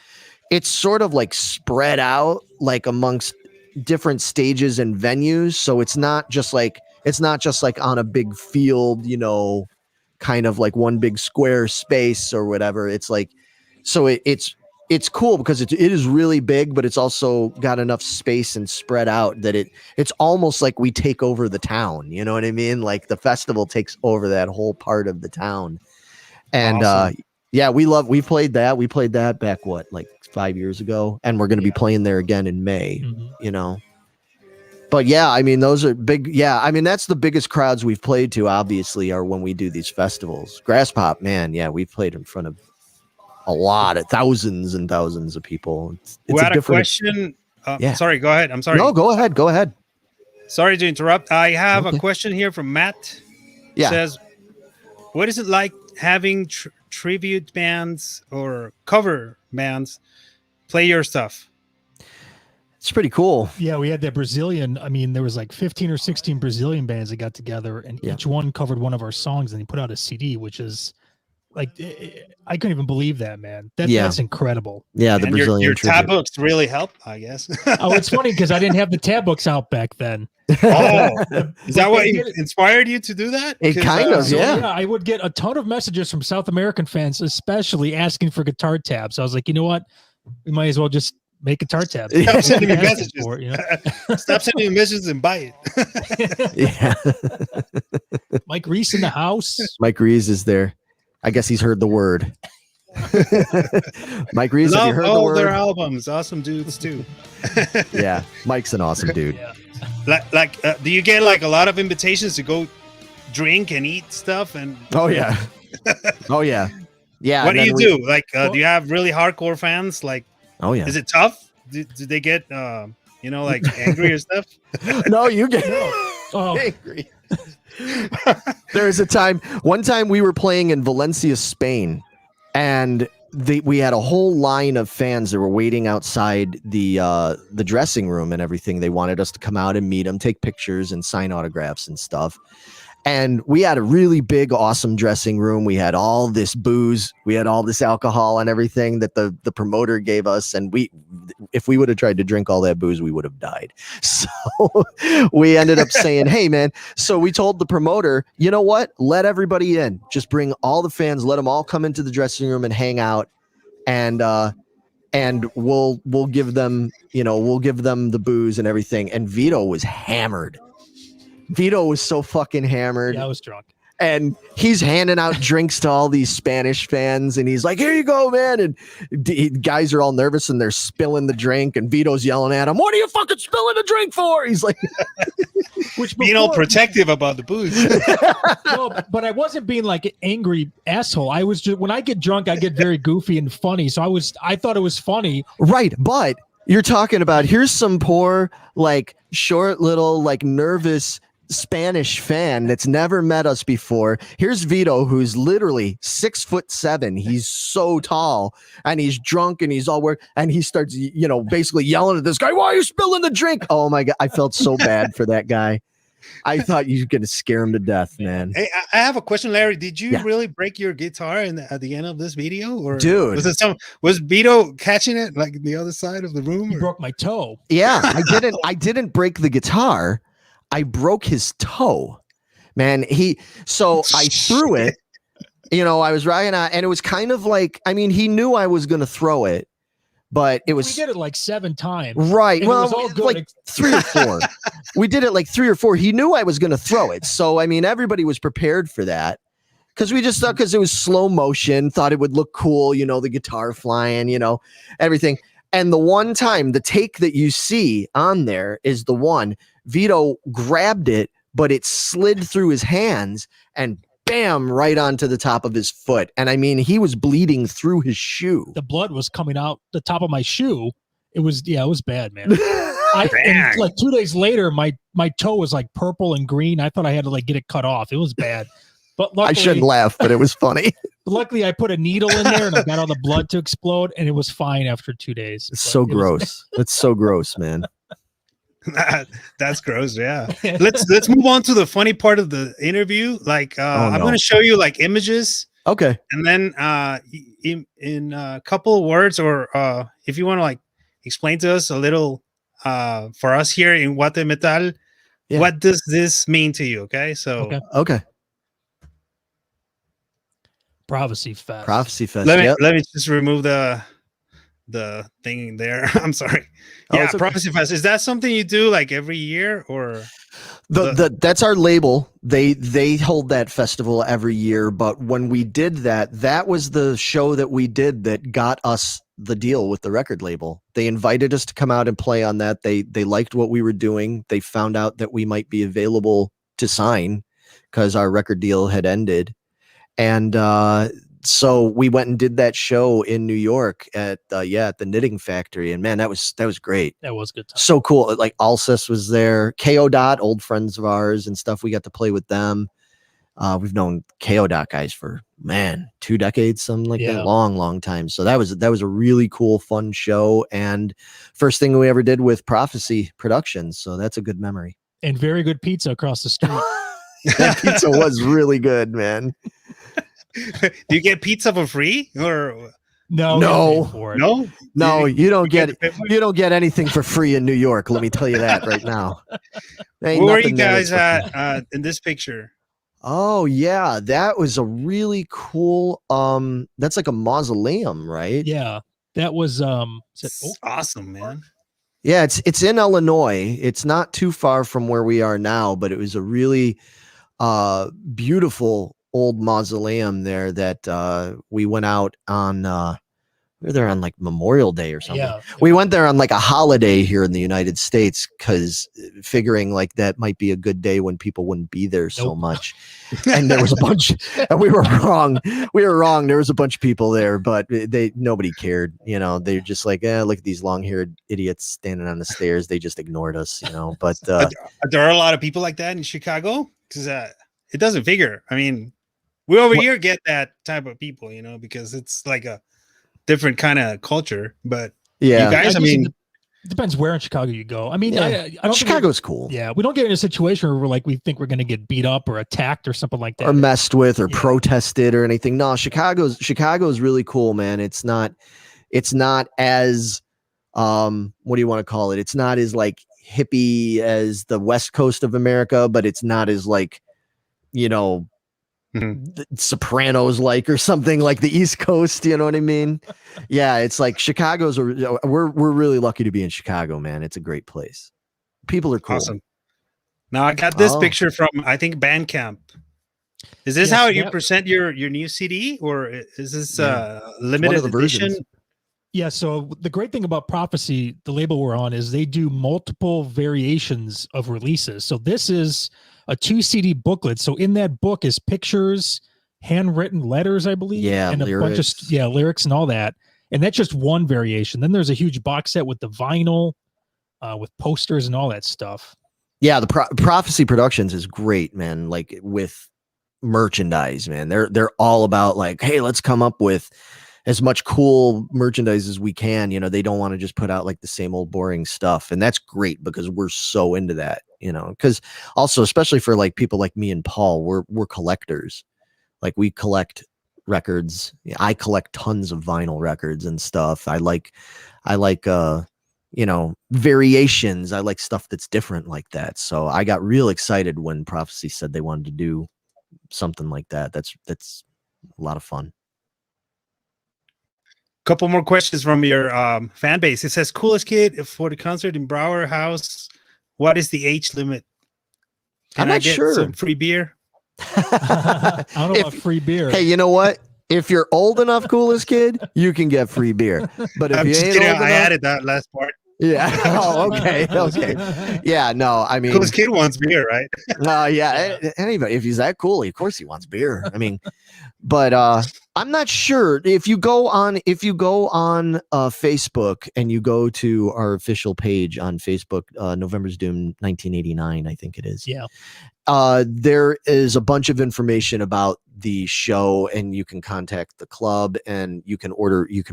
it's sort of like spread out like amongst different stages and venues. So it's not just like on a big field, you know, kind of like one big square space or whatever. It's like, so it's cool because it is really big, but it's also got enough space and spread out that it's almost like we take over the town. You know what I mean? Like the festival takes over that whole part of the town. And awesome. Yeah, we played that. We played that back like 5 years ago, and we're going to be playing there again in May, you know. But yeah, I mean, those are big. Yeah, I mean, that's the biggest crowds we've played to, obviously, are when we do these festivals. Grass Pop, man, yeah, we've played in front of a lot of thousands and thousands of people. We had a question. Sorry, go ahead. I'm sorry. No, go ahead. Sorry to interrupt. I have a question here from Matt. Yeah. It says, what is it like having tribute bands or cover bands play your stuff? It's pretty cool. Yeah, we had that Brazilian. I mean, there was like 15 or 16 Brazilian bands that got together, and each one covered one of our songs, and they put out a CD, which is Like I couldn't even believe that, man. Yeah. That's incredible. Yeah, the And Brazilian your tab tribute. books really help, I guess. Oh, it's funny because I didn't have the tab books out back then. Oh, is that what They did it- inspired you to do that? It 'Cause, kind of, So, yeah. I would get a ton of messages from South American fans, especially asking for guitar tabs. I was like, you know what? We might as well just make guitar tabs. Stop sending me Asking messages. for it, you know? Stop sending me messages and buy it. Yeah. Mike Reese in the house. Mike Reese is there. I guess he's heard the word. Mike Reese, have you Love heard the all their word? albums. Awesome dudes too. Yeah, Mike's an awesome dude. Yeah. Do you get like a lot of invitations to go drink and eat stuff? And Oh yeah. Oh yeah. Yeah. what and do you then do? Like, do you have really hardcore fans? Like, Oh yeah. is it tough? Do they get like angry or stuff? No, you get Oh, angry. There's one time we were playing in Valencia, Spain, and we had a whole line of fans that were waiting outside the dressing room and everything. They wanted us to come out and meet them, take pictures and sign autographs and stuff. And we had a really big, awesome dressing room. We had all this booze, we had all this alcohol and everything that the promoter gave us. And if we would have tried to drink all that booze, we would have died. So we ended up saying, hey man, so we told the promoter, you know what? Let everybody in. Just bring all the fans, let them all come into the dressing room and hang out. And we'll give them, we'll give them the booze and everything. And Vito was hammered. Vito was so fucking hammered. yeah, I was drunk. And he's handing out drinks to all these Spanish fans, and he's like, here you go, man. And guys are all nervous and they're spilling the drink, and Vito's yelling at him, what are you fucking spilling the drink for? He's like, Which Being all before- protective about the booze. No, but I wasn't being like an angry asshole. I was just, when I get drunk, I get very goofy and funny. So I thought it was funny. right. But you're talking about, here's some poor, like short little, like nervous Spanish fan that's never met us before. Here's Vito, who's literally 6'7". He's so tall, and he's drunk, and he's all work, and he starts, basically yelling at this guy, why are you spilling the drink? Oh my God. I felt so bad for that guy. I thought you were going to scare him to death, man. Hey, I have a question, Larry. Did you Yeah. really break your guitar at the end of this video, or Dude. was Vito catching it like the other side of the room? He or- broke my toe. Yeah, I didn't break the guitar. I broke his toe, man. So I threw it, I was riding out, and it was kind of like, he knew I was going to throw it, but it was We did it like 7 times. right. And it Well, was all good. like 3 or 4. We did it like 3 or 4. He knew I was going to throw it. So, everybody was prepared for that. Because we just thought, because it was slow motion, thought it would look cool, the guitar flying, everything. And the one time, the take that you see on there is the one Vito grabbed it, but it slid through his hands and bam, right onto the top of his foot. And he was bleeding through his shoe. The blood was coming out the top of my shoe. It was bad, man. And Dang. like 2 days later, my toe was like purple and green. I thought I had to like get it cut off. It was bad. But luckily, I shouldn't laugh, but it was funny. luckily I put a needle in there and I got all the blood to explode, and it was fine after 2 days. It's But so it was- gross. It's so gross, man. That's gross. Yeah. Let's move on to the funny part of the interview. Like, I'm no. going to show you like images, Okay. and then in a couple of words, or if you want to like explain to us a little for us here in Guatemala, Yeah. what does this mean to you? Okay, so Okay. Okay. Prophecy Fest. Prophecy Fest. let me Yep. let me just remove the thing there. I'm sorry. Oh, Yeah, it's okay. Prophecy Fest. Is that something you do like every year, or That's our label. They hold that festival every year. But when we did that was the show that we did that got us the deal with the record label. They invited us to come out and play on that. They liked what we were doing. They found out that we might be available to sign because our record deal had ended. And so we went and did that show in New York at the Knitting Factory. And man, that was great. That was good time. So cool. Like Alcest was there, KO Dot, old friends of ours and stuff. We got to play with them. We've known KO Dot guys for 2 decades, something like Yeah. that. Long time. So that was a really cool, fun show. And first thing we ever did with Prophecy Productions. So that's a good memory. And very good pizza across the street. That pizza was really good, man. Do you get pizza for free or No, No. we have to pay for it. no? No, you don't get to pay for it? you don't get anything for free in New York. Let me tell you that right now. There ain't Where were you nothing there guys that's for free. at in this picture? Oh yeah, that was a really cool. That's like a mausoleum, right? Yeah, that was It's awesome, man. Yeah, it's in Illinois. It's not too far from where we are now, but it was a really beautiful old mausoleum there that we went out on we were there on like Memorial Day or something. Yeah, We went there on like a holiday here in the United States because figuring like that might be a good day when people wouldn't be there so Nope. much. And there was a bunch, and we were wrong. We were wrong. There was a bunch of people there, but nobody cared. You know, they're just like, look at these long-haired idiots standing on the stairs. They just ignored us. You know, but There are a lot of people like that in Chicago because it doesn't figure. I mean, we over here get that type of people, you know, because it's like a different kind of culture. But yeah, you guys, I guess mean, it depends where in Chicago you go. I mean, Yeah. I don't think Chicago's cool. yeah, we don't get in a situation where we think we're going to get beat up or attacked or something like that. Or messed with or Yeah. protested or anything. No, Chicago's really cool, man. It's not as what do you want to call it? It's not as like hippie as the West Coast of America, but it's not as like, you know, Sopranos like or something like the East Coast, you know what I mean? Yeah, it's like we're really lucky to be in Chicago, man. It's a great place. People are cool. awesome. Now I got this Oh. picture from I think Bandcamp. Is this Yes, how you that- present your new CD, or is this Yeah. limited one of the edition? versions. Yeah, so the great thing about Prophecy, the label we're on, is they do multiple variations of releases. So this is a 2 CD booklet. So in that book is pictures, handwritten letters, I believe, Yeah, and a bunch lyrics. of lyrics and all that. And that's just one variation. Then there's a huge box set with the vinyl, with posters and all that stuff. Yeah, the Prophecy Productions is great, man. Like with merchandise, man. They're all about like, hey, let's come up with as much cool merchandise as we can. You know, they don't want to just put out like the same old boring stuff. And that's great because we're so into that, you know, because also, especially for like people like me and Paul, we're collectors. Like we collect records. I collect tons of vinyl records and stuff. I like, you know, variations. I like stuff that's different like that. So I got real excited when Prophecy said they wanted to do something like that. That's a lot of fun. Couple more questions from your fan base. It says, coolest kid for the concert in Brower House. What is the age limit? I'm not sure. Some free beer? I don't know about free beer. Hey, you know what? If you're old enough, coolest kid, you can get free beer. But if I'm you just ain't kidding. old I enough, added that last part. yeah. Oh, okay. Okay. Yeah. No, I mean, Coolest kid wants beer, right? yeah. Anybody, if he's that cool, of course he wants beer. I mean, but I'm not sure if you go on Facebook and you go to our official page on Facebook, November's Doom 1989, I think it is. Yeah. There is a bunch of information about the show, and you can contact the club, and you can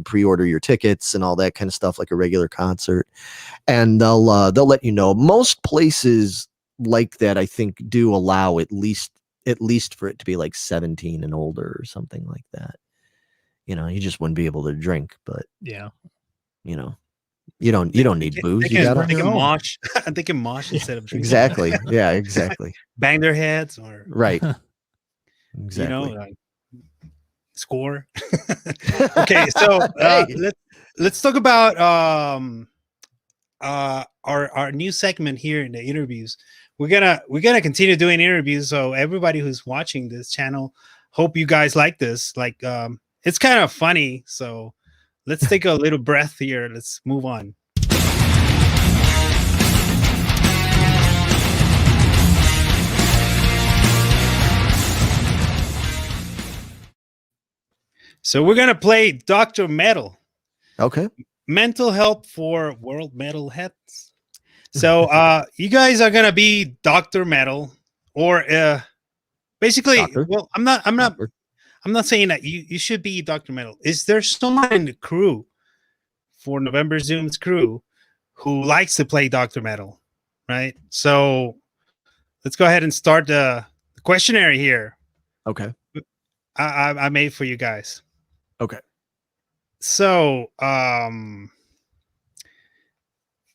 pre-order your tickets and all that kind of stuff like a regular concert, and they'll let you know. Most places like that, I think, do allow at least for it to be like 17 and older or something like that. You know, you just wouldn't be able to drink, but Yeah. you know, you don't need booze. They You can, got they to can mosh. They can mosh instead of drinking. exactly. Yeah, exactly. Bang their heads or Right. you Exactly. know, score. Okay, so let's talk about our new segment here in the interviews. We're gonna continue doing interviews. So everybody who's watching this channel, hope you guys like this. Like it's kind of funny. So let's take a little breath here. Let's move on. So we're gonna play Dr. Metal. Okay. Mental help for world metal heads. So you guys are gonna be Dr. Metal, or basically, Doctor? well, I'm not saying that you should be Dr. Metal. Is there someone in the crew for November Zoom's crew who likes to play Dr. Metal? Right. So let's go ahead and start the questionnaire here. Okay. I made for you guys. Okay. So,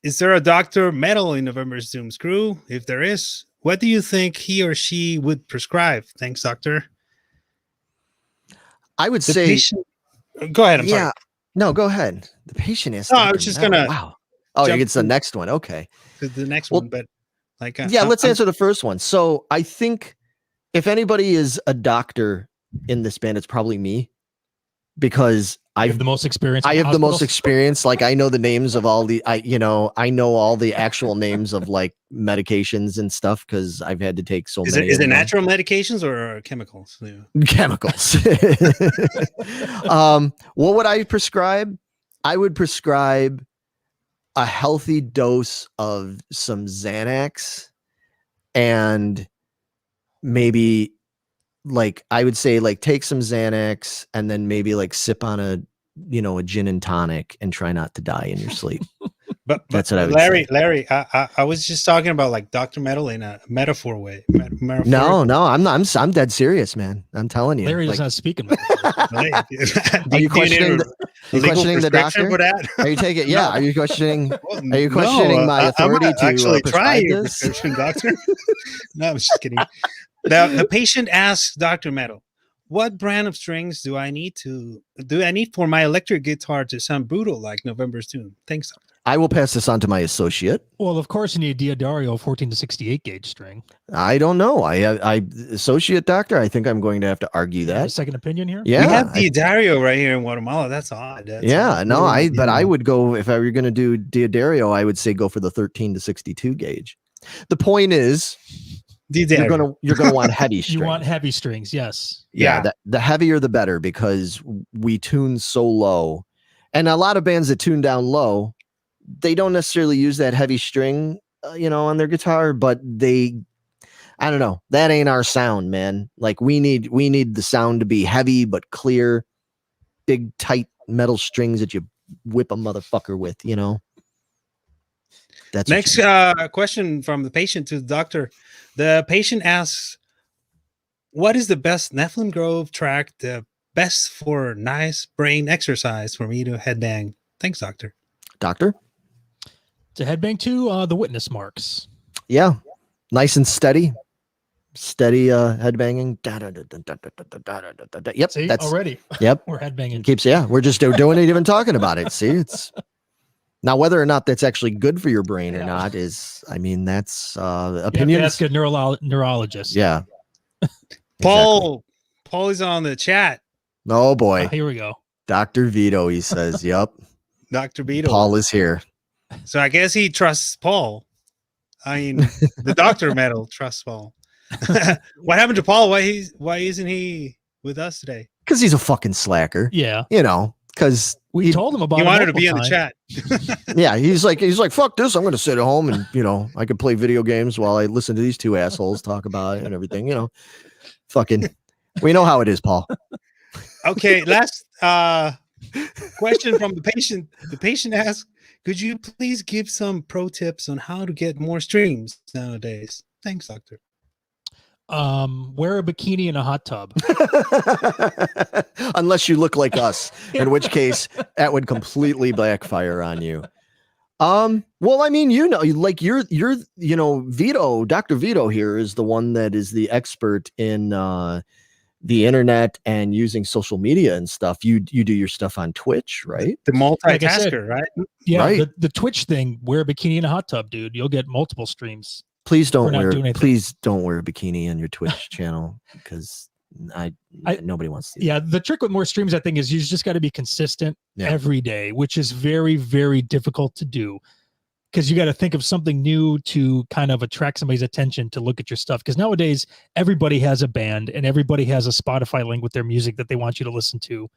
is there a Dr. Metal in November's Doom crew? If there is, what do you think he or she would prescribe? Thanks, Doctor. I would The say, patient, go ahead. I'm yeah. sorry. No, go ahead. The patient is. No, I was just gonna Wow. Oh, jump it's the to- next one. Okay. to the next Well, one, but like, Yeah, let's answer the first one. So I think if anybody is a doctor in this band, it's probably me, because I have the most experience. I in have the most hospitals. experience. Like, I know the names of all the, I know all the actual names of like medications and stuff, because I've had to take so Is many. it of them. natural medications or chemicals? Yeah. Chemicals? What would I prescribe? I would prescribe a healthy dose of some Xanax, and maybe, like, I would say, like, take some Xanax and then maybe like sip on a gin and tonic and try not to die in your sleep. But That's what I would Larry, say. Larry, I was just talking about like Dr. Metal in a metaphor way. No, I'm not. I'm dead serious, man. I'm telling you. Larry like, does not speak in Are you questioning the doctor? for that? Are you taking? Yeah. Are you questioning? Well, Are you questioning my authority I'm to actually try prescribe your this? prescription, doctor? No, I'm just kidding. The patient asks Dr. Metal, "What brand of strings do I need for my electric guitar to sound brutal like November's Doom?" Thanks, doctor. I will pass this on to my associate. Well, of course, you need a Diodario 14 to 68 gauge string. I don't know. I associate doctor. I think I'm going to have to argue You have a that. second opinion here? Yeah. We have the Dario right here in Guatemala. That's odd. That's Yeah, odd. no, but I would go, if I were going to do Diodario, I would say go for the 13 to 62 gauge. The point is, you're gonna want heavy strings. You want heavy strings, yes. Yeah. The heavier the better, because we tune so low, and a lot of bands that tune down low, they don't necessarily use that heavy string, on their guitar, but I don't know, that ain't our sound, man. Like, we need the sound to be heavy but clear, big tight metal strings that you whip a motherfucker with, That's Next question from the patient to the doctor. The patient asks, "What is the best Nephilim Grove track, the best for nice brain exercise for me to headbang?" Thanks, doctor. Doctor? To headbang to the witness marks. Yeah. Nice and steady. Steady headbanging. Yep. See, that's already. Yep. We're headbanging. Keeps, yeah. We're just doing it, even talking about it. See, it's now whether or not that's actually good for your brain or not is, that's opinions. That's good neurologist. Yeah. Paul is on the chat. Oh boy. Here we go. Dr. Vito, he says, yep. Dr. Beetle. Paul is here. So I guess he trusts Paul. I mean, the Dr. Metal trusts Paul. What happened to Paul? Why isn't he with us today? Because he's a fucking slacker. Yeah. Because we told him about he it wanted to be in multiple the chat. Yeah, he's like, fuck this. I'm going to sit at home and, I can play video games while I listen to these two assholes talk about it and everything, Fucking, we know how it is, Paul. Okay, last question from the patient. The patient asks, "Could you please give some pro tips on how to get more streams nowadays?" Thanks, doctor. Wear a bikini in a hot tub. Unless you look like us, in which case that would completely backfire on you. Well, I mean, like you're Vito, Dr. Vito here is the one that is the expert in the internet and using social media and stuff. You do your stuff on Twitch, right? The multitasker, Like I said, right? Yeah, Right. the Twitch thing, wear a bikini in a hot tub, dude. You'll get multiple streams. Please don't not doing anything. please don't wear a bikini on your Twitch channel, because nobody wants to. Yeah, the trick with more streams, I think, is you just got to be consistent Yeah. every day, which is very, very difficult to do, because you got to think of something new to kind of attract somebody's attention to look at your stuff. Because nowadays, everybody has a band and everybody has a Spotify link with their music that they want you to listen to.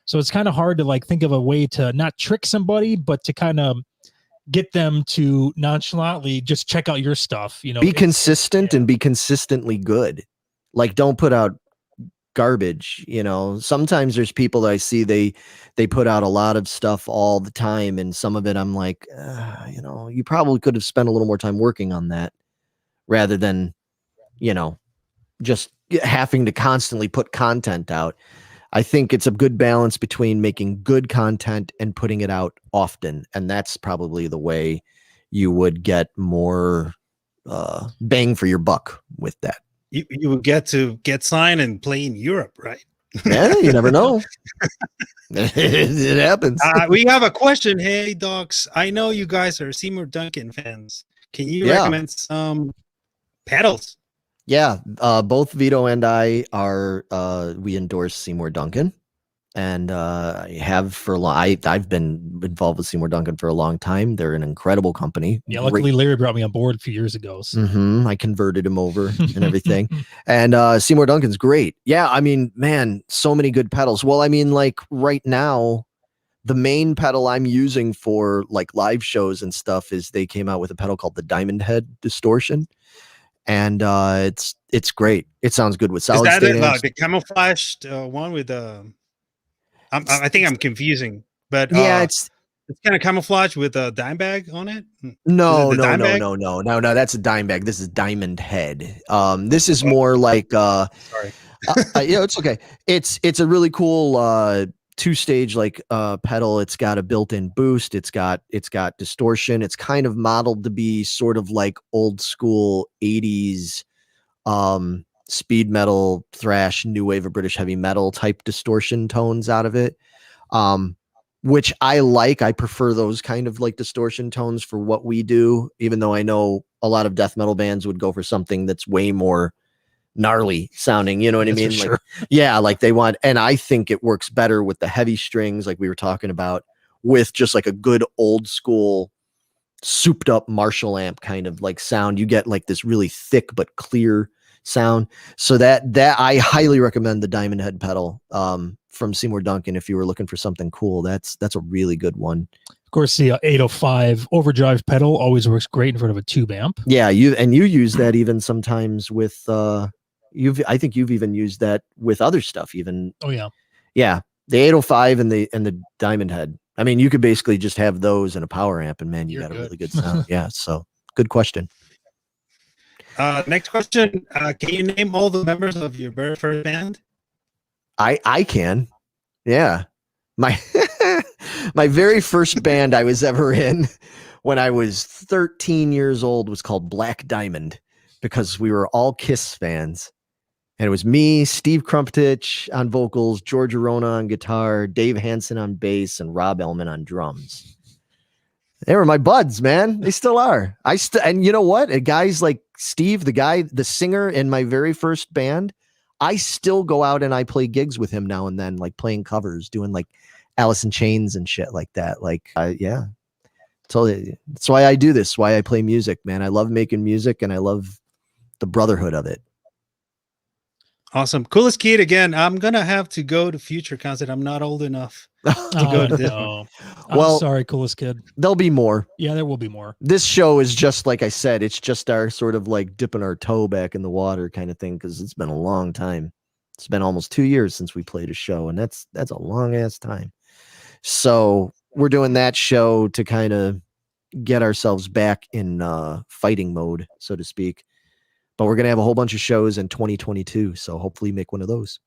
So it's kind of hard to think of a way to not trick somebody, but to kind of get them to nonchalantly just check out your stuff. Be consistent and be consistently good. Like, don't put out garbage. Sometimes there's people that I see, they put out a lot of stuff all the time, and some of it I'm like, you probably could have spent a little more time working on that rather than just having to constantly put content out. I think it's a good balance between making good content and putting it out often. And that's probably the way you would get more bang for your buck with that. You would get to get signed and play in Europe, right? Yeah, you never know. It happens. We have a question. Hey, docs, I know you guys are Seymour Duncan fans. Can you recommend some pedals? Yeah, both Vito and I are. We endorse Seymour Duncan, and I have for a long. I've been involved with Seymour Duncan for a long time. They're an incredible company. Yeah, luckily Larry brought me on board a few years ago. So. I converted him over and everything. And Seymour Duncan's great. Yeah, I mean, man, so many good pedals. Well, I mean, like right now, the main pedal I'm using for like live shows and stuff is they came out with a pedal called the Diamond Head Distortion. And it's great. It sounds good with solid state. Is that the camouflaged one with the? I think I'm confusing, but yeah, it's kind of camouflage with a dime bag on it. No. That's a dime bag. This is Diamond Head. This is more like sorry. Yeah, it's okay. It's a really cool two-stage like pedal. It's got a built-in boost. It's got distortion. It's kind of modeled to be sort of like old school 80s speed metal, thrash, new wave of British heavy metal type distortion tones out of it, which I like. I prefer those kind of like distortion tones for what we do, even though I know a lot of death metal bands would go for something that's way more gnarly sounding, you know what I mean? Like, yeah, like they want, and I think it works better with the heavy strings, like we were talking about, with just like a good old school souped up Marshall amp kind of like sound. You get like this really thick but clear sound. So that I highly recommend the Diamond Head pedal from Seymour Duncan. If you were looking for something cool, that's a really good one. Of course, the 805 overdrive pedal always works great in front of a tube amp. Yeah, you use that even sometimes with I think you've even used that with other stuff even. Oh yeah. Yeah. The 805 and the Diamond Head. I mean, you could basically just have those in a power amp and man, you got a really good sound. Yeah. So good question. Next question. Can you name all the members of your very first band? I can. Yeah. My my very first band I was ever in when I was 13 years old was called Black Diamond because we were all Kiss fans. And it was me, Steve Crumpetich on vocals, George Arona on guitar, Dave Hansen on bass, and Rob Ellman on drums. They were my buds, man. They still are. And you know what? Guys like Steve, the singer in my very first band, I still go out and I play gigs with him now and then, like playing covers, doing like Alice in Chains and shit like that. Like, yeah. Totally. That's why I do this, why I play music, man. I love making music and I love the brotherhood of it. Awesome. Coolest Kid again. I'm going to have to go to future concert. I'm not old enough to go to this one. Well, sorry, Coolest Kid. There'll be more. Yeah, there will be more. This show is just, like I said, it's just our sort of like dipping our toe back in the water kind of thing because it's been a long time. It's been almost 2 years since we played a show, and that's a long ass time. So we're doing that show to kind of get ourselves back in fighting mode, so to speak. But we're going to have a whole bunch of shows in 2022. So hopefully make one of those.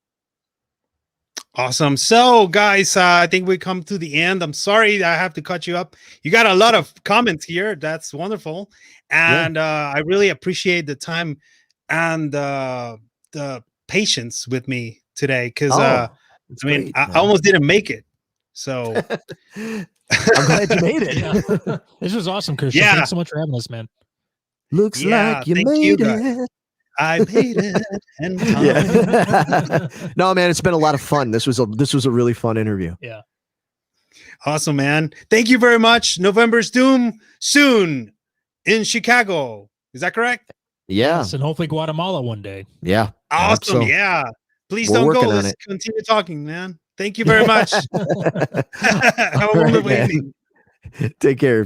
Awesome. So guys, I think we come to the end. I'm sorry I have to cut you up. You got a lot of comments here. That's wonderful. And I really appreciate the time and the patience with me today. Cause I almost didn't make it. So I'm glad you made it. Yeah. This was awesome, Christian. Yeah. Thanks so much for having us, man. Looks like you made it. I made it. And No, man, it's been a lot of fun. This was a really fun interview. Yeah. Awesome, man. Thank you very much. November's Doom soon in Chicago. Is that correct? Yeah. Yes, and hopefully Guatemala one day. Yeah. Awesome. So. Yeah. Please don't go. Let's continue talking, man. Thank you very much. Have a wonderful evening. Take care.